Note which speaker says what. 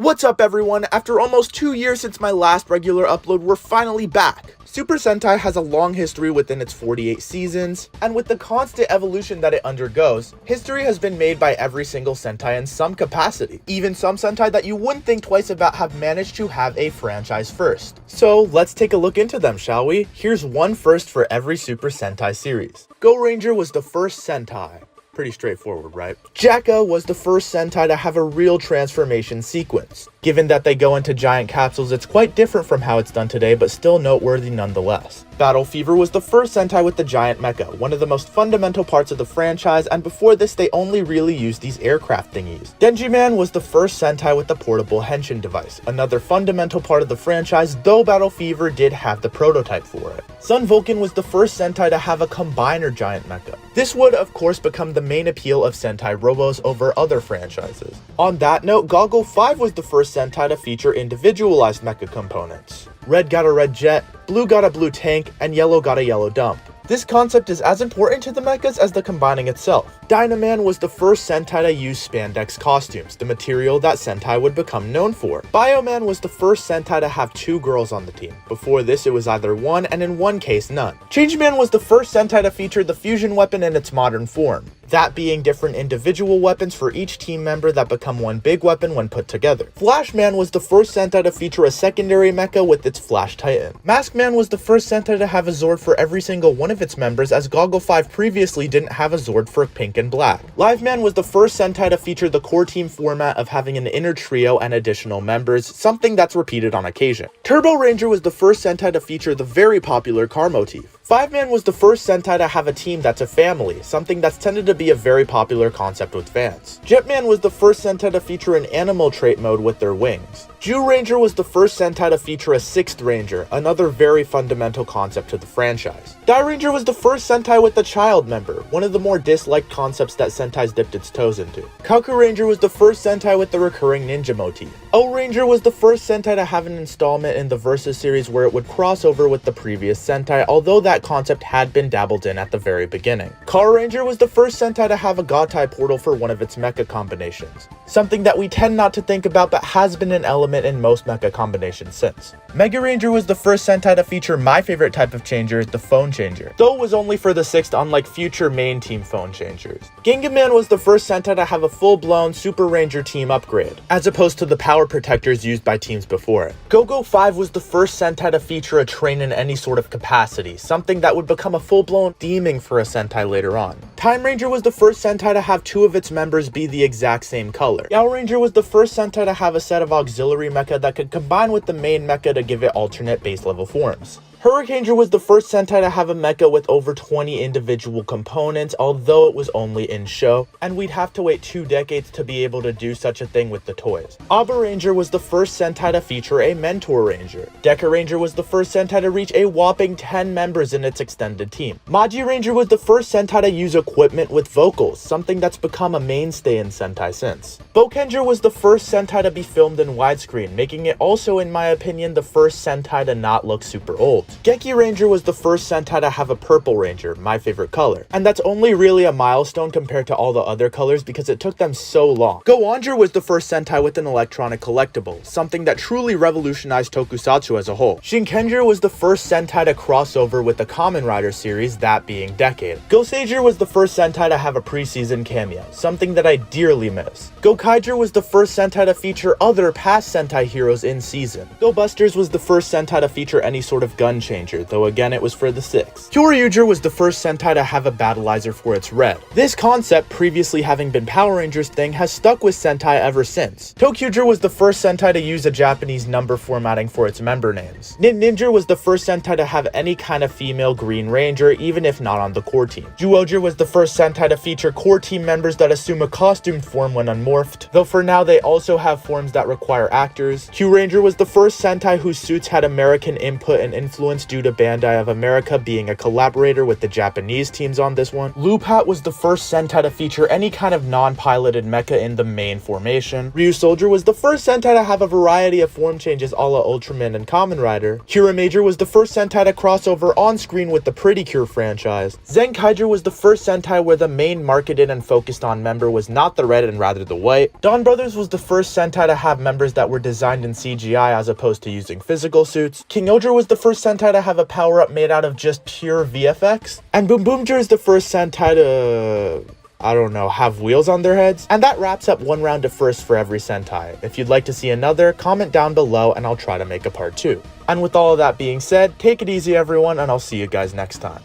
Speaker 1: What's up everyone? After almost 2 years since my last regular upload, we're finally back. Super Sentai has a long history within its 48 seasons, and with the constant evolution that it undergoes, history has been made by every single Sentai in some capacity. Even some Sentai that you wouldn't think twice about have managed to have a franchise first. So let's take a look into them, shall we? Here's one first for every Super Sentai series. Go Ranger was the first Sentai. Pretty straightforward, right? Jekka was the first Sentai to have a real transformation sequence. Given that they go into giant capsules, it's quite different from how it's done today, but still noteworthy nonetheless. Battle Fever was the first Sentai with the giant mecha, one of the most fundamental parts of the franchise, and before this they only really used these aircraft thingies. Denji Man was the first Sentai with the portable henshin device, another fundamental part of the franchise, though Battle Fever did have the prototype for it. Sun Vulcan was the first Sentai to have a combiner giant mecha. This would of course become the main appeal of Sentai Robos over other franchises. On that note, Goggle 5 was the first Sentai to feature individualized mecha components. Red got a red jet, blue got a blue tank, and yellow got a yellow dump. This concept is as important to the mechas as the combining itself. Dynaman was the first Sentai to use spandex costumes, the material that Sentai would become known for. Bioman was the first Sentai to have 2 girls on the team. Before this, it was either one, and in one case, none. Changeman was the first Sentai to feature the fusion weapon in its modern form, that being different individual weapons for each team member that become one big weapon when put together. Flashman was the first Sentai to feature a secondary mecha with its Flash Titan. Maskman was the first Sentai to have a Zord for every single one of its members, as Goggle 5 previously didn't have a Zord for pink and black. Liveman was the first Sentai to feature the core team format of having an inner trio and additional members, something that's repeated on occasion. Turbo Ranger was the first Sentai to feature the very popular car motif. Five-Man was the first Sentai to have a team that's a family, something that's tended to be a very popular concept with fans. Jetman was the first Sentai to feature an animal trait mode with their wings. Jew Ranger was the first Sentai to feature a 6th Ranger, another very fundamental concept to the franchise. Die Ranger was the first Sentai with a child member, one of the more disliked concepts that Sentai's dipped its toes into. Kaku Ranger was the first Sentai with the recurring ninja motif. O Ranger was the first Sentai to have an installment in the Versus series where it would cross over with the previous Sentai, although that concept had been dabbled in at the very beginning. Car Ranger was the first Sentai to have a Gotai portal for one of its mecha combinations, something that we tend not to think about but has been an element in most mecha combinations since. Mega Ranger was the first Sentai to feature my favorite type of changer, the phone changer, though it was only for the 6th unlike future main team phone changers. Ginga Man was the first Sentai to have a full-blown Super Ranger team upgrade, as opposed to the power protectors used by teams before it. Go-Go 5 was the first Sentai to feature a train in any sort of capacity, something that would become a full-blown theming for a Sentai later on. Time Ranger was the first Sentai to have 2 of its members be the exact same color. Yao Ranger was the first Sentai to have a set of auxiliary mecha that could combine with the main mecha to give it alternate base level forms. Hurricaneer was the first Sentai to have a mecha with over 20 individual components, although it was only in show, and we'd have to wait 2 decades to be able to do such a thing with the toys. Aba Ranger was the first Sentai to feature a Mentor Ranger. Deca Ranger was the first Sentai to reach a whopping 10 members in its extended team. Maji Ranger was the first Sentai to use equipment with vocals, something that's become a mainstay in Sentai since. Bokenger was the first Sentai to be filmed in widescreen, making it also, in my opinion, the first Sentai to not look super old. Geki Ranger was the first Sentai to have a purple Ranger, my favorite color, and that's only really a milestone compared to all the other colors because it took them so long. Go Onger was the first Sentai with an electronic collectible, something that truly revolutionized tokusatsu as a whole. Shinkenger was the first Sentai to cross over with the Kamen Rider series, that being Decade. Goseiger was the first Sentai to have a preseason cameo, something that I dearly miss. Gokaiger was the first Sentai to feature other past Sentai heroes in season. Go Busters was the first Sentai to feature any sort of gun changer, though again it was for the 6th. Kyoryuger was the first Sentai to have a battleizer for its red. This concept, previously having been Power Rangers thing, has stuck with Sentai ever since. Tokyuger was the first Sentai to use a Japanese number formatting for its member names. Ninja was the first Sentai to have any kind of female Green Ranger, even if not on the core team. Zyuohger was the first Sentai to feature core team members that assume a costumed form when unmorphed, though for now they also have forms that require actors. Q Ranger was the first Sentai whose suits had American input and influence influence due to Bandai of America being a collaborator with the Japanese teams on this one. Lupat was the first Sentai to feature any kind of non-piloted mecha in the main formation. Ryu Soldier was the first Sentai to have a variety of form changes a la Ultraman and Kamen Rider. Cura Major was the first Sentai to cross over on-screen with the Pretty Cure franchise. Zenkaiger was the first Sentai where the main marketed and focused on member was not the red and rather the white. Dawn Brothers was the first Sentai to have members that were designed in CGI as opposed to using physical suits. King Oger was the first Sentai to have a power-up made out of just pure VFX. And Boom Boomger is the first Sentai to, I don't know, have wheels on their heads. And that wraps up one round of firsts for every Sentai. If you'd like to see another, comment down below and I'll try to make a part 2. And with all of that being said, take it easy everyone, and I'll see you guys next time.